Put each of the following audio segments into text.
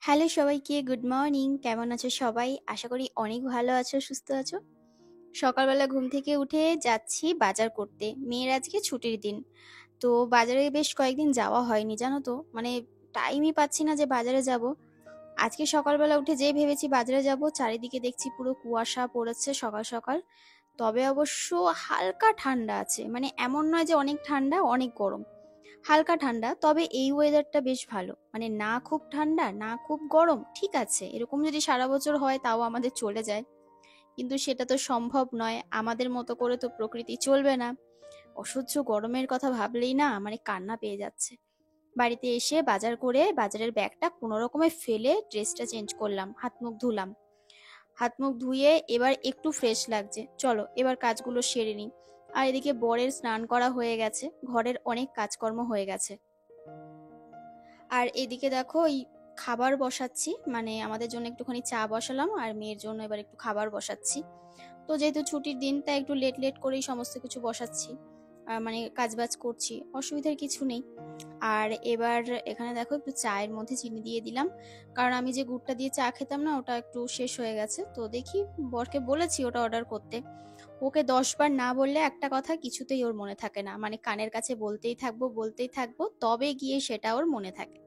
Hello সবাইকে, good morning. কেমন আছো সবাই? আশা করি অনেক ভালো আছো, সুস্থ আছো। সকালবেলা ঘুম থেকে উঠে যাচ্ছি বাজার করতে। মেয়ের আজকে ছুটির দিন। তো বাজারে বেশ কয়েকদিন যাওয়া হয়নি, জানো তো। মানে টাইমই পাচ্ছি না যে বাজারে যাব। আজকে সকালবেলা উঠে যেই ভেবেছি বাজারে যাব, চারিদিকে দেখছি পুরো কুয়াশা পড়েছে সকাল সকাল। তবে অবশ্য হালকা ঠান্ডা আছে, মানে এমন নয় যে অনেক ঠান্ডা অনেক গরম। হালকা ঠান্ডা, তবে এই ওয়েদারটা বেশ ভালো, মানে না খুব ঠান্ডা না খুব গরম, ঠিক আছে। এরকম যদি সারা বছর হয় তাও আমাদের চলে যায়, কিন্তু সেটা তো সম্ভব নয়। আমাদের মতো করে তো প্রকৃতি চলবে না। অসহ্য গরমের কথা ভাবলেই না মানে কান্না পেয়ে যাচ্ছে। বাড়িতে এসে বাজার করে বাজারের ব্যাগটা কোনো রকমে ফেলে ড্রেসটা চেঞ্জ করলাম, হাত মুখ ধুলাম। হাত মুখ ধুয়ে এবার একটু ফ্রেশ লাগছে, চলো এবার কাজগুলো সেরে নিই। আর এদিকে বরের স্নান করা হয়ে গেছে, ঘরের অনেক কাজকর্ম হয়ে গেছে। আর এদিকে দেখো এই খাবার বসাচ্ছি, মানে আমাদের জন্য একটুখানি চা বসালাম আর মেয়ের জন্য এবার একটু খাবার বসাচ্ছি। তো যেহেতু ছুটির দিন তাই একটু লেট লেট করেই সমস্ত কিছু বসাচ্ছি। মানে কাজবাজ করছি, অসুবিধার কিছু নেই। আর এবার এখানে দেখো একটু চায়ের মধ্যে চিনি দিয়ে দিলাম, কারণ আমি যে গুড়টা দিয়ে চা খেতাম না ওটা একটু শেষ হয়ে গেছে। তো দেখি, বরকে বলেছি ওটা অর্ডার করতে। ওকে 10 বার না বললে একটা কথা কিছুতেই ওর মনে থাকে না, মানে কানের কাছে বলতেই থাকবো বলতেই থাকবো, তবে গিয়ে সেটা ওর মনে থাকে।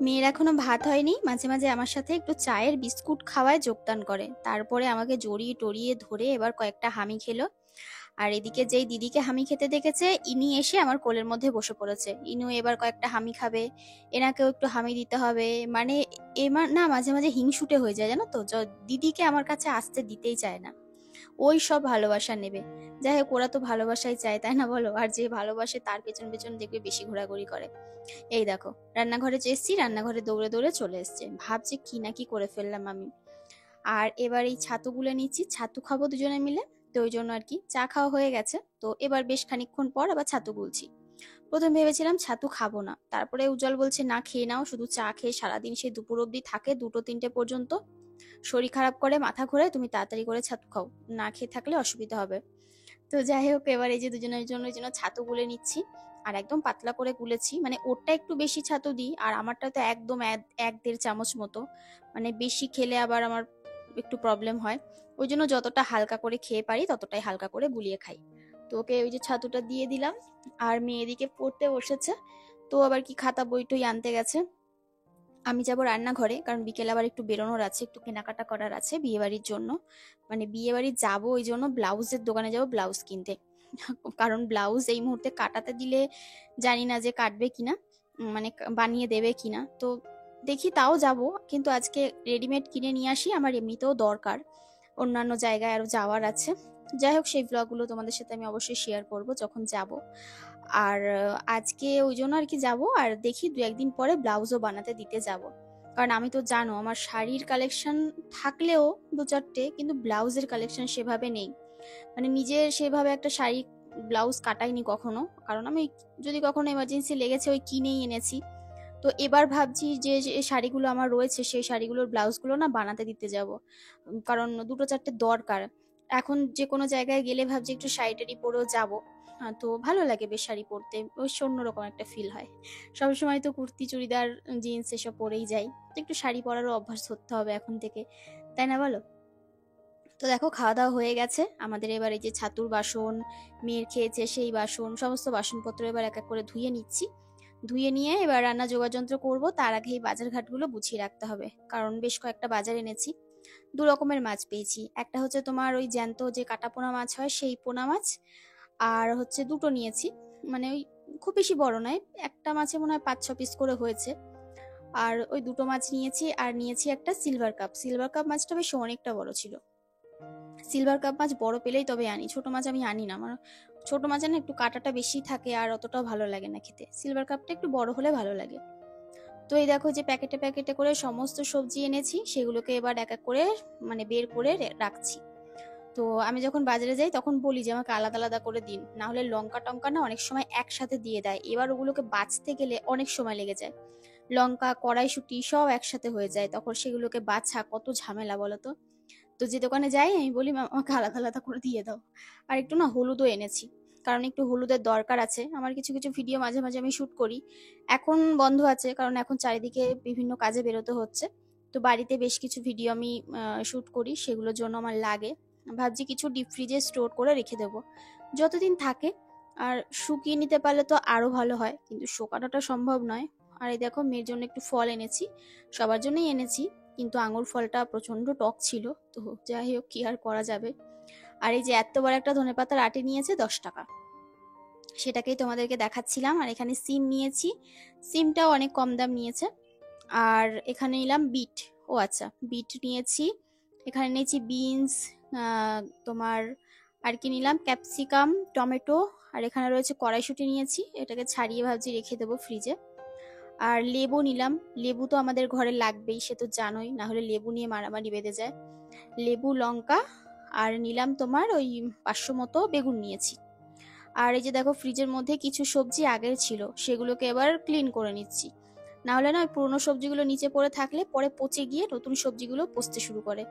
মেয়ের এখনো ভাত হয়নি, মাঝে মাঝে আমার সাথে একটু চায়ের বিস্কুট খাওয়ায় যোগদান করে, তারপরে আমাকে জড়িয়ে টড়িয়ে ধরে এবার কয়েকটা হামি খেলো। আর এদিকে যেই দিদিকে হামি খেতে দেখেছে, ইনি এসে আমার কোলের মধ্যে বসে পড়েছে। ইনু এবার কয়েকটা হামি খাবে, এনাকেও একটু হামি দিতে হবে। মানে এবার না মাঝে মাঝে হিংসুটে হয়ে যায়, জানো তো। দিদিকে আমার কাছে আসতে দিতেই চায় না, ওই সব ভালোবাসা নেবে। যাই হোক, ওরা তো ভালোবাসাই চায়, তাই না বলো? আর যে ভালোবাসে তার পেছন পেছন দেখবে বেশি ঘোরাঘুরি করে। এই দেখো, রান্নাঘরে চেয়েছি, রান্নাঘরে দৌড়ে দৌড়ে চলে এসছে, ভাবছে কি না কি করে ফেললাম আমি। আর এবার এই ছাতু গুলে নিচ্ছি, ছাতু খাবো দুজনে মিলে। তো ওই জন্য আর কি, চা খাওয়া হয়ে গেছে, তো এবার বেশ খানিকক্ষণ পর আবার ছাতু গুলছি। প্রথম ভেবেছিলাম ছাতু খাবো না, তারপরে উজ্জ্বল বলছে না খেয়ে নাও, শুধু চা খেয়ে সারাদিন সে দুপুর অবধি থাকে, 2টো 3টে পর্যন্ত। শরীর খারাপ করে, মাথা ঘোরে, তুমি তাড়াতাড়ি করে ছাতু খাও, না খেয়ে থাকলে অসুবিধা হবে। তো যাই হোক, এবার এই যে দুজনের জন্য এই জন্য ছাতু গুলে নিচ্ছি। আর একদম পাতলা করে গুলেছি, মানে ওরটা একটু বেশি ছাতু দিই আর আমারটা তো একদম 1-1.5 চামচ মতো। মানে বেশি খেলে আবার আমার একটু প্রবলেম হয়। ওই জন্য যতটা হালকা করে খেয়ে পারি ততটাই হালকা করে গুলিয়ে খাই। তো ওকে ওই যে ছাতুটা দিয়ে দিলাম। আর মেয়ে এদিকে পড়তে বসেছে, তো আবার কি খাতা বই টই আনতে গেছে। আমি যাব রান্নাঘরে, কারণ বিকেলে আবার একটু বেরোনোর আছে, একটু কেনাকাটা করার আছে বিয়ে বাড়ির জন্য। মানে বিয়ে বাড়ি যাবো ওই জন্য ব্লাউজের দোকানে যাব ব্লাউজ কিনতে। কারণ ব্লাউজ এই মুহূর্তে কাটাতে দিলে জানি না যে কাটবে কিনা, মানে বানিয়ে দেবে কিনা। তো দেখি, তাও যাব। কিন্তু আজকে রেডিমেড কিনে নিয়ে আসি, আমার এমনিতেও দরকার, অন্যান্য জায়গায় আরো যাওয়ার আছে। যাই হোক, সেই ব্লগগুলো তোমাদের সাথে আমি অবশ্যই শেয়ার করব যখন যাব। আর আজকে ওই জন্য আর কি যাব, আর দেখি 2-1 দিন পরে ব্লাউজও বানাতে দিতে যাব। কারণ আমি তো জানো আমার শাড়ির কালেকশন থাকলেও 2-4টে, কিন্তু ব্লাউজের কালেকশন সেভাবে নেই। মানে নিজের সেভাবে একটা শাড়ি ব্লাউজ কাটাইনি কখনো, কারণ আমি যদি কখনো এমার্জেন্সি লেগেছে ওই কিনেই এনেছি। তো এবার ভাবছি যে যে শাড়িগুলো আমার রয়েছে সেই শাড়িগুলোর ব্লাউজগুলো না বানাতে দিতে যাব। কারণ 2-4টে দরকার। এখন যে কোনো জায়গায় গেলে ভাবছি একটু শাড়ি টাড়ি পরেও যাবো। তো ভালো লাগে বেশ শাড়ি পরতে, বেশ অন্যরকম একটা ফিল হয়। সবসময় তো কুর্তি চুড়িদার জিন্স এসব পরেই যাই, তো একটু শাড়ি পরারও অভ্যাস ধরতে হবে এখন থেকে, তাই না বলো? তো দেখো, খাওয়া দাওয়া হয়ে গেছে আমাদের। এবার এই যে ছাতুর বাসন, মেয়ের খেয়েছে সেই বাসন, সমস্ত বাসনপত্র এবার এক এক করে ধুয়ে নিচ্ছি। ধুয়ে নিয়ে এবার রান্না যোগাযন্ত্র করব, তার আগে এই বাজার ঘাটগুলো গুছিয়ে রাখতে হবে, কারণ বেশ কয়েকটা বাজার এনেছি। 2 রকমের মাছ পেয়েছি, একটা হচ্ছে তোমার ওই জ্যান্ত যে কাটা পোনা মাছ হয় সেই পোনা মাছ। আর হচ্ছে দুটো নিয়েছি, মানে ওই খুব বেশি বড় নয়, একটা মাছে মনে হয় 5-6 পিস করে হয়েছে। আর ওই দুটো মাছ নিয়েছি, আর নিয়েছি একটা সিলভার কাপ। সিলভার কাপ মাছটা বেশ অনেকটা বড় ছিল। সিলভার কাপ মাছ বড় পেলেই তবে আনি, ছোট মাছ আমি আনি না, আমার ছোট মাছে না একটু কাঁটাটা বেশি থাকে আর অতটাও ভালো লাগে না খেতে, সিলভার কাপটা একটু বড় হলে ভালো লাগে। তো এই দেখো যে প্যাকেটে প্যাকেটে করে সমস্ত সবজি এনেছি, সেগুলোকে এবার এক এক করে মানে বের করে রাখছি। তো আমি যখন বাজারে যাই তখন বলি যে আমাকে আলাদা আলাদা করে দিন, না হলে লঙ্কা টঙ্কা না অনেক সময় একসাথে দিয়ে দেয়, এবার ওগুলোকে বাছতে গেলে অনেক সময় লেগে যায়। লঙ্কা, কড়াইশুঁটি সব একসাথে হয়ে যায়, তখন সেগুলোকে বাছা কত ঝামেলা বলো তো। তো যে দোকানে যাই আমি বলি আমাকে আলাদা আলাদা করে দিয়ে দাও। আর একটু না হলুদও এনেছি, কারণ একটু হলুদের দরকার আছে। আমার কিছু কিছু ভিডিও মাঝে মাঝে আমি শুট করি, এখন বন্ধ আছে কারণ এখন চারিদিকে বিভিন্ন কাজে বেরোতে হচ্ছে। তো বাড়িতে বেশ কিছু ভিডিও আমি শুট করি, সেগুলোর জন্য আমার লাগে। ভাবছি কিছু ডিপ ফ্রিজে স্টোর করে রেখে দেবো, যতদিন থাকে। আর শুকিয়ে নিতে পারলে তো আরো ভালো হয়, কিন্তু শুকানোটা সম্ভব নয়। আর এই দেখো মেয়ের জন্য একটু ফল এনেছি, সবার জন্যই এনেছি, কিন্তু আঙুর ফলটা প্রচন্ড টক ছিল। তো যাই হোক, কি আর করা যাবে। আর এই যে এত বড় একটা ধনেপাতার আটি নিয়েছে 10 টাকা, সেটাকেই তোমাদেরকে দেখাচ্ছিলাম। আর এখানে সিম নিয়েছি, সিমটাও অনেক কম দাম নিয়েছে। আর এখানে নিলাম বিট, ও আচ্ছা বিট নিয়েছি। এখানে নিয়েছি বিনস, তোমার আর কি নিলাম, ক্যাপসিকাম, টমেটো। আর এখানে রয়েছে কড়াইশুঁটি নিয়েছি, এটাকে ছাড়িয়ে ভাবছি রেখে দেবো ফ্রিজে। আর লেবু নিলাম, লেবু তো আমাদের ঘরে লাগবেই, সে তো জানোই, না হলে লেবু নিয়ে মারামারি বেঁধে যায়। লেবু, লঙ্কা, আর নিলাম তোমার ওই 500 মতো বেগুন নিয়েছি। আর এই যে দেখো ফ্রিজের মধ্যে কিছু সবজি আগের ছিল, সেগুলোকে এবার ক্লিন করে নিচ্ছি, না হলে না ওই পুরোনো সবজিগুলো নিচে পড়ে থাকলে পরে পচে গিয়ে নতুন সবজিগুলো পচতে শুরু করে।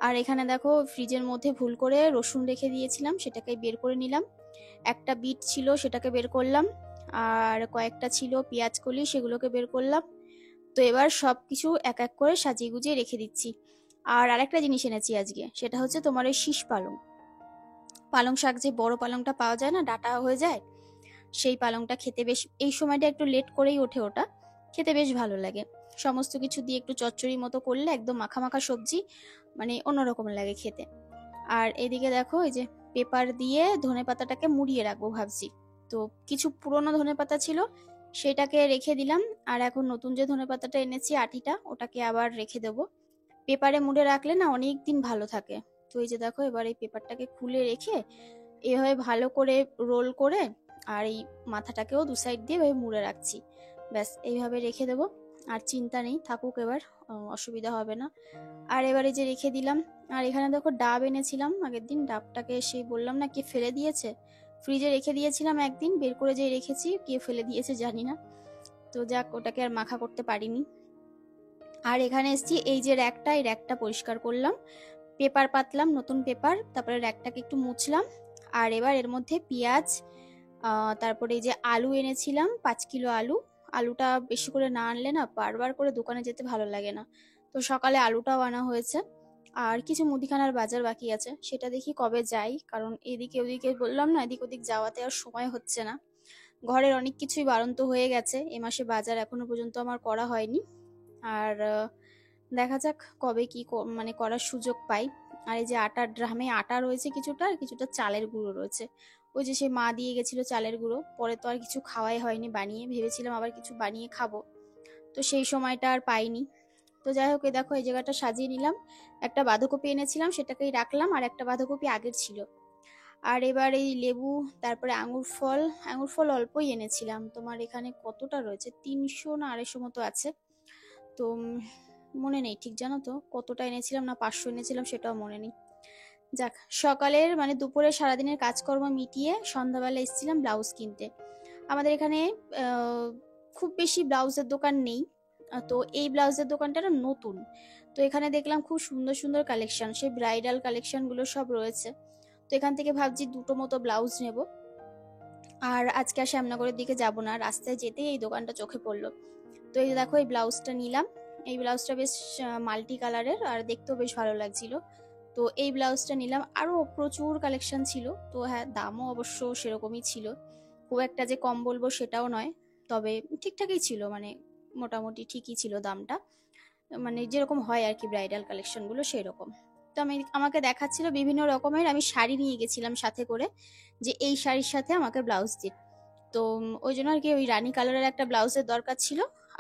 আর এখানে দেখো ফ্রিজের মধ্যে ভুল করে রসুন রেখে দিয়েছিলাম, সেটাকে বের করে নিলাম। একটা বিট ছিল, সেটাকে বের করলাম। আর কয়েকটা ছিল পেঁয়াজ কলি, সেগুলোকে বের করলাম। তো এবার সবকিছু এক এক করে সাজিয়ে গুজিয়ে রেখে দিচ্ছি। আর আরেকটা জিনিস এনেছি আজকে, সেটা হচ্ছে তোমার ওই শীষ পালং, পালং শাক, যে বড় পালংটা পাওয়া যায় না, ডাটা হয়ে যায়, সেই পালংটা খেতে বেশ, এই সময়টা একটু লেট করেই ওঠে, ওটা খেতে বেশ ভালো লাগে। সমস্ত কিছু দিয়ে একটু চচ্চড়ি মতো করলে একদম মাখা মাখা সবজি, মানে অন্যরকম লাগে খেতে। আর এদিকে দেখো এই যে পেপার দিয়ে ধনে পাতাটাকে মুড়িয়ে রাখবো ভাবছি। তো কিছু পুরনো ধনে পাতা ছিল, সেটাকে রেখে দিলাম। আর এখন নতুন যে ধনে পাতাটা এনেছি আটিটা, ওটাকে আবার রেখে দেবো। পেপারে মুড়ে রাখলে না অনেক দিন ভালো থাকে। তো এই যে দেখো এবার এই পেপারটাকে খুলে রেখে এভাবে ভালো করে রোল করে, আর এই মাথাটাকেও দু সাইড দিয়ে এভাবে মুড়ে রাখছি। ব্যাস এইভাবে রেখে দেবো, আর চিন্তা নেই, থাকুক এবার, অসুবিধা হবে না। আর এবারে যে রেখে দিলাম। আর এখানে দেখো ডাব এনেছিলাম আগের দিন, ডাবটাকে সেই বললাম না কে ফেলে দিয়েছে, ফ্রিজে রেখে দিয়েছিলাম একদিন, বের করে যে রেখেছি, কে ফেলে দিয়েছে জানি না। তো যাক, ওটাকে আর মাখা করতে পারিনি। আর এখানে এসেছি, এই যে র্যাকটা, এই র্যাকটা পরিষ্কার করলাম, পেপার পাতলাম, নতুন পেপার, তারপরে র্যাকটাকে একটু মুছলাম। আর এবার এর মধ্যে পেঁয়াজ, তারপরে এই যে আলু এনেছিলাম 5 কিলো আলু, আলুটা বেশি করে না আনলে না বারবার করে দোকানে যেতে ভালো লাগে না, তো সকালে আলুটাও আনা হয়েছে। আর কিছু মুদিখানার বাজার বাকি আছে, সেটা দেখি কবে যাই, কারণ এদিকে ওদিকে বললাম না, এদিক ওদিক যাওয়াতে আর সময় হচ্ছে না। ঘরের অনেক কিছুই বাড়ন্ত হয়ে গেছে, এ মাসে বাজার এখনো পর্যন্ত আমার করা হয়নি। আর দেখা যাক কবে কি মানে করার সুযোগ পাই। আর এই যে আটার ড্রামে আটা রয়েছে কিছুটা, আর কিছুটা চালের গুঁড়ো রয়েছে, ওই যে সে মা দিয়ে গেছিল চালের গুঁড়ো, পরে তো আর কিছু খাওয়াই হয়নি বানিয়ে, ভেবেছিলাম আবার কিছু বানিয়ে খাবো, তো সেই সময়টা আর পাইনি। তো যাই হোক, এই দেখো এই জায়গাটা সাজিয়ে নিলাম। একটা বাঁধাকপি এনেছিলাম, সেটাকেই রাখলাম, আর একটা বাঁধাকপি আগের ছিল। আর এবার এই লেবু, তারপরে আঙুর ফল, আঙুর ফল অল্পই এনেছিলাম, তোমার এখানে কতটা রয়েছে, 300 না 250 মতো আছে। তো মনে নেই ঠিক, জানো তো কতটা এনেছিলাম, না 500 এনেছিলাম সেটাও মনে নেই। যাক, সকালের মানে দুপুরে সারাদিনের কাজকর্ম মিটিয়ে সন্ধ্যাবেলা এসেছিলাম ব্লাউজ কিনতে। আমাদের এখানে খুব বেশি ব্লাউজের দোকান নেই, তো এই ব্লাউজের দোকানটা না নতুন। তো এখানে দেখলাম খুব সুন্দর সুন্দর কালেকশন, সেই ব্রাইডাল কালেকশন গুলো সব রয়েছে। তো এখান থেকে ভাবছি 2টো মতো ব্লাউজ নেব। আর আজকে আর শ্যামনগরের দিকে যাব না, রাস্তায় যেতেই এই দোকানটা চোখে পড়লো। তো এই দেখো এই ব্লাউজটা নিলাম, এই ব্লাউজটা বেশ মাল্টি কালারের, আর দেখতেও বেশ ভালো লাগছিল। তো এই ব্লাউজটা নিলাম, আরো প্রচুর কালেকশন ছিল। তো হ্যাঁ, দামও অবশ্য সেরকমই ছিল, খুব একটা যে কম বলবো সেটাও নয়, তবে ঠিকঠাকই ছিল, মানে মোটামুটি ঠিকই ছিল দামটা, মানে যেরকম হয় আর কি ব্রাইডাল কালেকশন গুলো সেই রকম। তো আমাকে দেখাচ্ছিল বিভিন্ন রকমের, আমি শাড়ি নিয়ে গেছিলাম সাথে করে, যে এই শাড়ির সাথে আমাকে ব্লাউজ দিন। তো ওই জন্য আর কি ওই রানী কালারের একটা ব্লাউজের দরকার ছিল,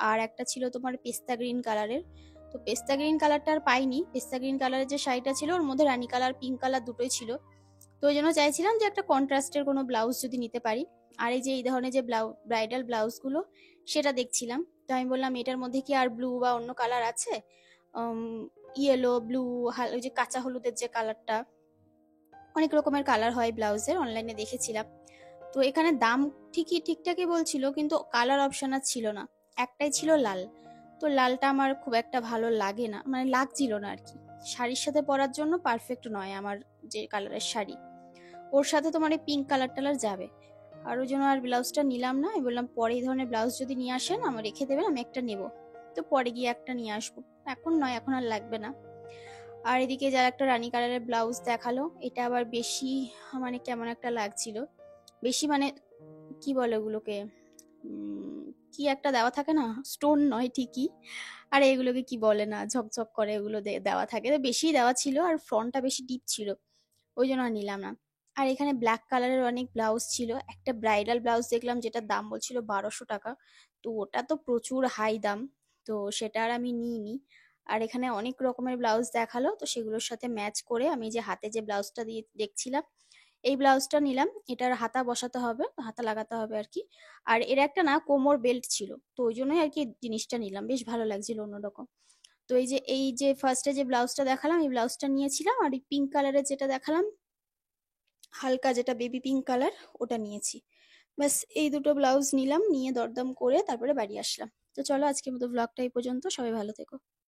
আর একটা ছিল তোমার পেস্তা গ্রিন কালারের। তো পেস্তা গ্রিন কালারটা আর পাইনি, পেস্তা গ্রিন কালারের যে শাড়িটা ছিল ওর মধ্যে রানী কালার, পিঙ্ক কালার দুটোই ছিল। তো ওই জন্য চাইছিলাম যে একটা কন্ট্রাস্টের কোনো ব্লাউজ যদি নিতে পারি। আর এই যে এই ধরনের যে ব্রাইডাল ব্লাউজগুলো সেটা দেখছিলাম। তো আমি বললাম এটার মধ্যে কি আর ব্লু বা অন্য কালার আছে? ইয়েলো, ব্লু, ওই যে কাঁচা হলুদের যে কালারটা, অনেক রকমের কালার হয় ব্লাউজের, অনলাইনে দেখেছিলাম। তো এখানে দাম ঠিকই ঠিকঠাকই বলছিল, কিন্তু কালার অপশন আর ছিল না। একটাই ছিল লাল। তো লালটা আমার খুব একটা ভালো লাগে না, মানে লাগছিল না আর কি। শাড়ির সাথে পরার জন্য পারফেক্ট নয় আমার যে কালারের শাড়ি। ওর সাথে তোমার এই পিঙ্ক কালার টালার যাবে। আর ওই জন্য আর ব্লাউজটা নিলাম না। আমি বললাম পরে এই ধরনের ব্লাউজ যদি নিয়ে আসেন আমার রেখে দেবেন, আমি একটা নেব। তো পরে গিয়ে একটা নিয়ে আসবো, এখন নয়, এখন আর লাগবে না। আর এদিকে যার একটা রানী কালারের ব্লাউজ দেখালো, এটা আবার বেশি মানে কেমন একটা লাগছিল। বেশি মানে কি বলে ওগুলোকে, কি একটা দেওয়া থাকে না, স্টোন নয় ঠিকই, আর এগুলোকে কি বলে না, ঝকঝক করে ওগুলো দেওয়া থাকে, তো বেশি দেওয়া ছিল আর ফ্রন্টটা বেশি ডিপ ছিল। ওই জন্য আর নিলাম না। আর এখানে ব্ল্যাক কালারের অনেক ব্লাউজ ছিল। একটা ব্রাইডাল ব্লাউজ দেখলাম যেটার দাম বলছিল 1200 টাকা। তো ওটা তো প্রচুর হাই দাম। তো সেটা আর আমি নিইনি। আর এখানে অনেক রকমের ব্লাউজ দেখালো, তো সেগুলোর সাথে ম্যাচ করে আমি যে হাতে যে ব্লাউজটা দিয়ে দেখছিলাম এই ব্লাউজটা নিলাম। এটার হাতা বসাতে হবে, হাতা লাগাতে হবে আর কি। আর এর একটা না কোমর বেল্ট ছিল, তো ওই জন্যই আর কি জিনিসটা নিলাম, বেশ ভালো লাগছিল অন্যরকম। তো এই যে ফার্স্টে যে ব্লাউজটা দেখালাম এই ব্লাউজটা নিয়েছিলাম, আর এই পিঙ্ক কালারের যেটা দেখালাম, হালকা যেটা বেবি পিঙ্ক কালার, ওটা নিয়েছি। ব্যাস এই দুটো ব্লাউজ নিলাম, নিয়ে দরদাম করে তারপরে বাড়ি আসলাম। তো চলো আজকের মতো ব্লগটা এই পর্যন্ত, সবাই ভালো থেকো।